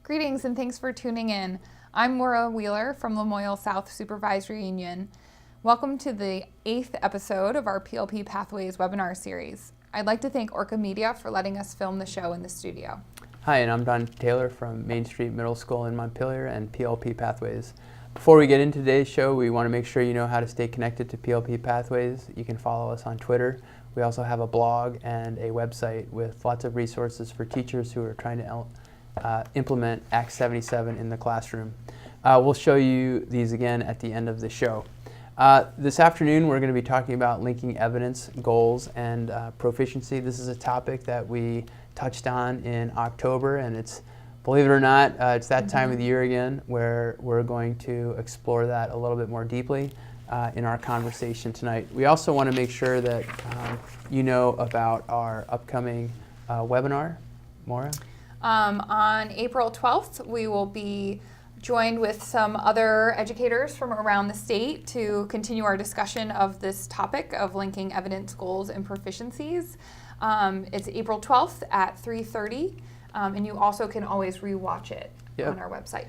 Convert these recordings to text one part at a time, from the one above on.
Greetings and thanks for tuning in. I'm Maura Wheeler from Lamoille South Supervisory Union. Welcome to the 8th episode of our PLP Pathways webinar series. I'd like to thank Orca Media for letting us film the show in the studio. Hi, and I'm Don Taylor from Main Street Middle School in Montpelier and PLP Pathways. Before we get into today's show, we want to make sure you know how to stay connected to PLP Pathways. You can follow us on Twitter. We also have a blog and a website with lots of resources for teachers who are trying to implement Act 77 in the classroom. We'll show you these again at the end of the show. This afternoon we're going to be talking about linking evidence, goals, and proficiency. This is a topic that we touched on in October, and it's, believe it or not, it's that time of the year again where we're going to explore that a little bit more deeply in our conversation tonight. We also want to make sure that you know about our upcoming webinar. Maura? On April 12th, we will be joined with some other educators from around the state to continue our discussion of this topic of linking evidence, goals, and proficiencies. It's April 12th at 3:30, and you also can always rewatch it on our website.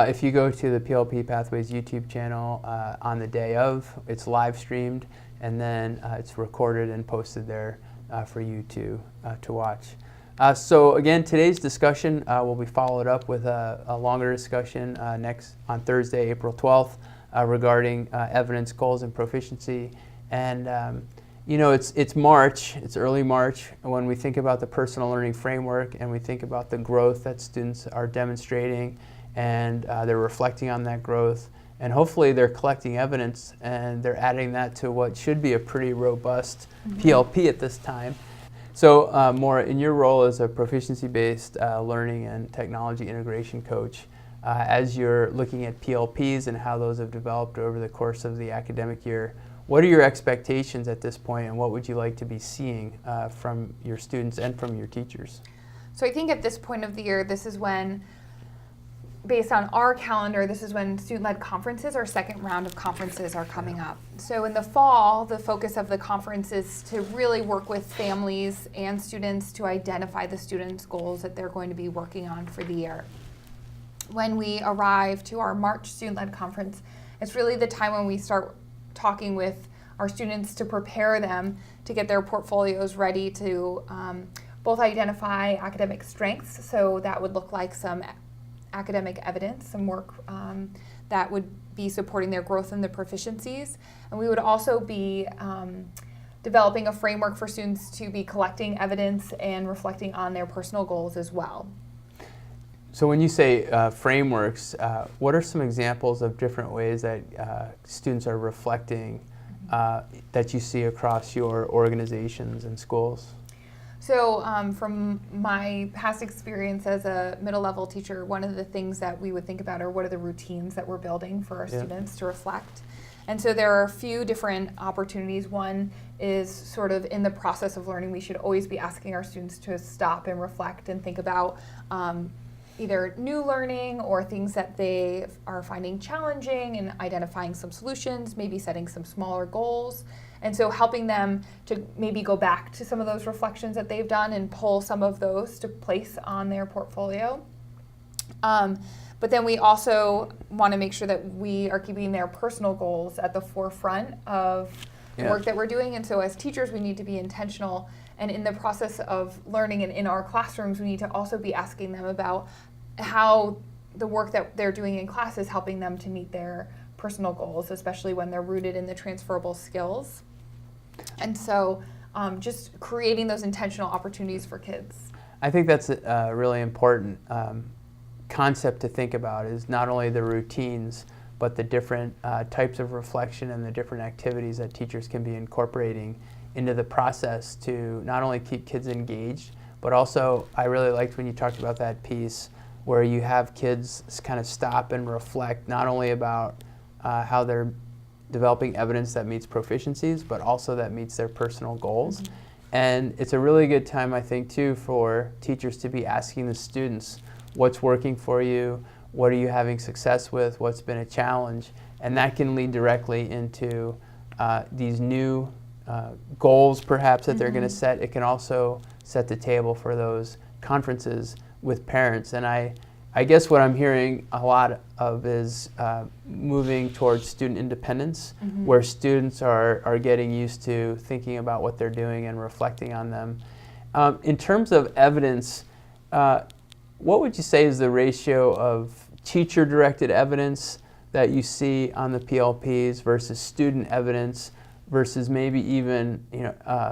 If you go to the PLP Pathways YouTube channel on the day of, it's live streamed, and then it's recorded and posted there for you to watch. So again, today's discussion will be followed up with a longer discussion next on Thursday, April 12th, regarding evidence, goals, and proficiency. And you know, it's March, it's early March, when we think about the personal learning framework and we think about the growth that students are demonstrating, and they're reflecting on that growth, and hopefully they're collecting evidence and they're adding that to what should be a pretty robust PLP at this time. So Maura, in your role as a proficiency-based learning and technology integration coach, as you're looking at PLPs and how those have developed over the course of the academic year, what are your expectations at this point, and what would you like to be seeing from your students and from your teachers? So I think at this point of the year, this is when, based on our calendar, this is when StudentLed Conferences, our second round of conferences, are coming up. So in the fall, the focus of the conference is to really work with families and students to identify the students' goals that they're going to be working on for the year. When we arrive to our March StudentLed Conference, it's really the time when we start talking with our students to prepare them to get their portfolios ready to both identify academic strengths. So that would look like some academic evidence, some work that would be supporting their growth in the proficiencies. And we would also be developing a framework for students to be collecting evidence and reflecting on their personal goals as well. So when you say frameworks, what are some examples of different ways that students are reflecting that you see across your organizations and schools? So from my past experience as a middle level teacher, one of the things that we would think about are what are the routines that we're building for our students to reflect. And so there are a few different opportunities. One is sort of in the process of learning, we should always be asking our students to stop and reflect and think about either new learning or things that they are finding challenging, and identifying some solutions, maybe setting some smaller goals. And so helping them to maybe go back to some of those reflections that they've done and pull some of those to place on their portfolio. But then we also want to make sure that we are keeping their personal goals at the forefront of the work that we're doing. And so as teachers, we need to be intentional. And in the process of learning and in our classrooms, we need to also be asking them about how the work that they're doing in class is helping them to meet their personal goals, especially when they're rooted in the transferable skills. And so just creating those intentional opportunities for kids. I think that's a really important concept to think about, is not only the routines, but the different types of reflection and the different activities that teachers can be incorporating into the process to not only keep kids engaged, but also I really liked when you talked about that piece where you have kids kind of stop and reflect not only about how they're developing evidence that meets proficiencies, but also that meets their personal goals. And it's a really good time, I think, too, for teachers to be asking the students, what's working for you, what are you having success with, what's been a challenge, and that can lead directly into these new goals perhaps that they're going to set. It can also set the table for those conferences with parents. And I I guess what I'm hearing a lot of is moving towards student independence, where students are getting used to thinking about what they're doing and reflecting on them. In terms of evidence, what would you say is the ratio of teacher-directed evidence that you see on the PLPs versus student evidence versus maybe even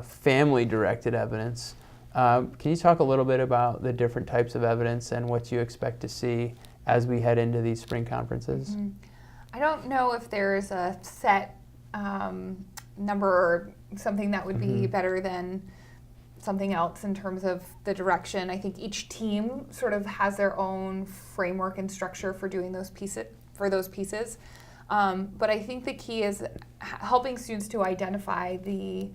family-directed evidence? Can you talk a little bit about the different types of evidence and what you expect to see as we head into these spring conferences? I don't know if there's a set number or something that would be better than something else in terms of the direction. I think each team sort of has their own framework and structure for doing those pieces. But I think the key is helping students to identify the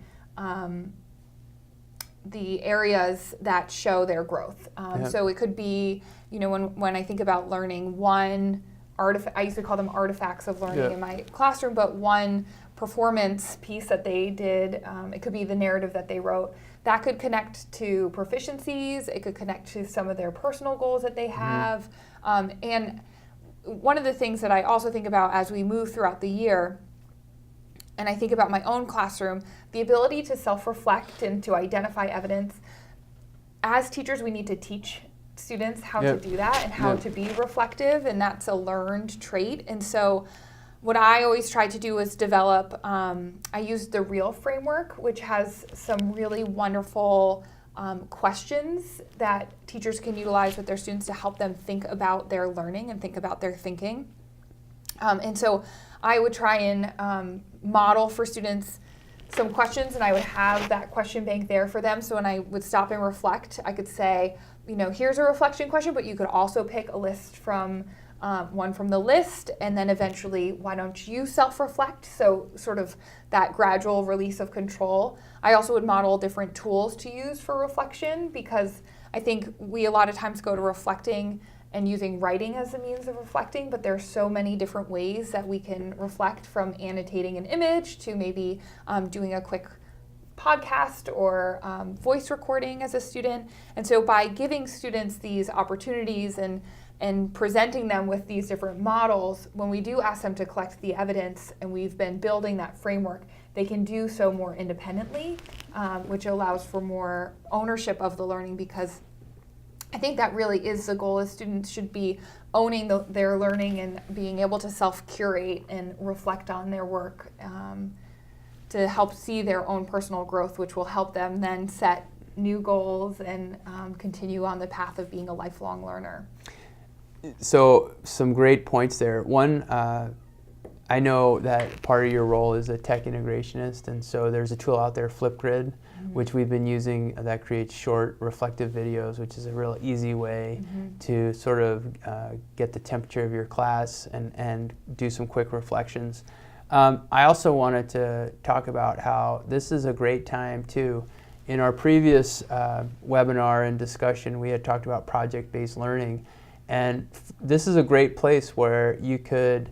areas that show their growth. So it could be, when I think about learning, one artifact, I used to call them artifacts of learning in my classroom, but one performance piece that they did, it could be the narrative that they wrote, that could connect to proficiencies, it could connect to some of their personal goals that they have. And one of the things that I also think about as we move throughout the year, and I think about my own classroom, the ability to self-reflect and to identify evidence. As teachers, we need to teach students how to do that and how to be reflective, and that's a learned trait. And so what I always try to do is develop, I use the REAL framework, which has some really wonderful questions that teachers can utilize with their students to help them think about their learning and think about their thinking. And so I would try and model for students some questions, and I would have that question bank there for them. So when I would stop and reflect, I could say, here's a reflection question, but you could also pick a list from one from the list, and then eventually, why don't you self-reflect? So sort of that gradual release of control. I also would model different tools to use for reflection, because I think we a lot of times go to reflecting and using writing as a means of reflecting, but there's so many different ways that we can reflect, from annotating an image to maybe doing a quick podcast or voice recording as a student. And so by giving students these opportunities and presenting them with these different models, when we do ask them to collect the evidence and we've been building that framework, they can do so more independently, which allows for more ownership of the learning, because I think that really is the goal, is students should be owning their learning and being able to self-curate and reflect on their work to help see their own personal growth, which will help them then set new goals and continue on the path of being a lifelong learner. So some great points there. One, I know that part of your role is a tech integrationist, and so there's a tool out there, Flipgrid, which we've been using, that creates short reflective videos, which is a real easy way to sort of get the temperature of your class and do some quick reflections. I also wanted to talk about how this is a great time too. In our previous webinar and discussion, we had talked about project-based learning, and this is a great place where you could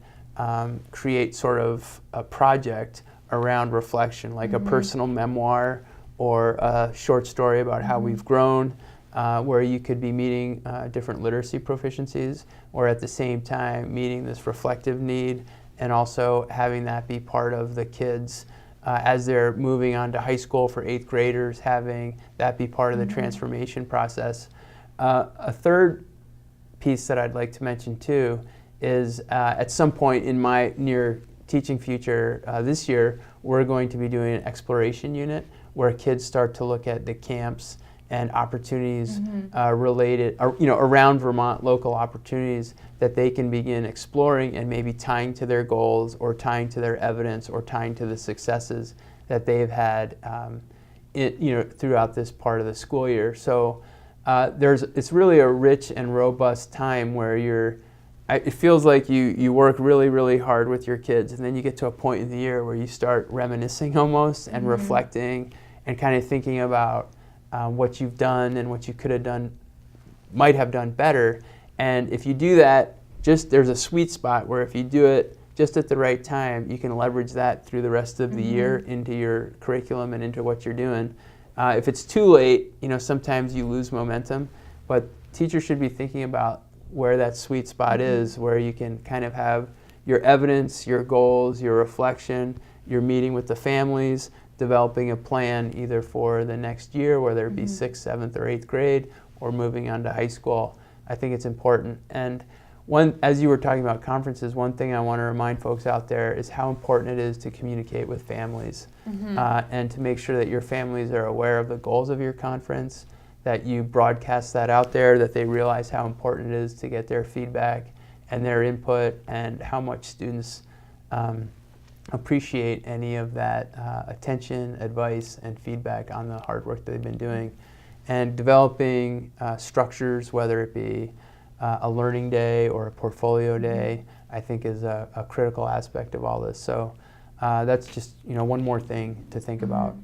create sort of a project around reflection, like a personal memoir or a short story about how we've grown, where you could be meeting different literacy proficiencies, or at the same time meeting this reflective need, and also having that be part of the kids as they're moving on to high school for 8th graders, having that be part of the transformation process. A third piece that I'd like to mention too is at some point in my near teaching future this year, we're going to be doing an exploration unit where kids start to look at the camps and opportunities related, around Vermont, local opportunities that they can begin exploring and maybe tying to their goals, or tying to their evidence, or tying to the successes that they've had throughout this part of the school year. So it's really a rich and robust time where it feels like you work really, really hard with your kids, and then you get to a point in the year where you start reminiscing almost and reflecting and kind of thinking about what you've done and what you could have done, might have done better. And if you do that, there's a sweet spot where if you do it just at the right time, you can leverage that through the rest of the year into your curriculum and into what you're doing. If it's too late, sometimes you lose momentum, but teachers should be thinking about where that sweet spot is, where you can kind of have your evidence, your goals, your reflection, your meeting with the families, developing a plan either for the next year, whether it be 6th, 7th, or 8th grade, or moving on to high school. I think it's important. And as you were talking about conferences, one thing I want to remind folks out there is how important it is to communicate with families and to make sure that your families are aware of the goals of your conference, that you broadcast that out there, that they realize how important it is to get their feedback and their input, and how much students appreciate any of that attention, advice, and feedback on the hard work that they've been doing. And developing structures, whether it be a learning day or a portfolio day, I think is a critical aspect of all this. So that's just one more thing to think about.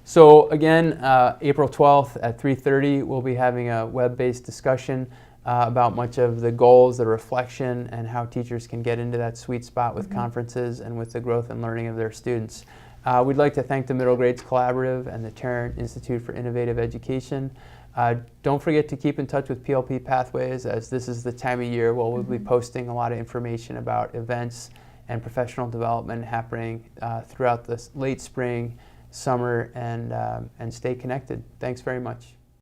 So again, April 12th at 3:30, we'll be having a web-based discussion about much of the goals, the reflection, and how teachers can get into that sweet spot with conferences and with the growth and learning of their students. We'd like to thank the Middle Grades Collaborative and the Tarrant Institute for Innovative Education. Don't forget to keep in touch with PLP Pathways, as this is the time of year where we'll be posting a lot of information about events and professional development happening throughout the late spring, summer, and stay connected. Thanks very much.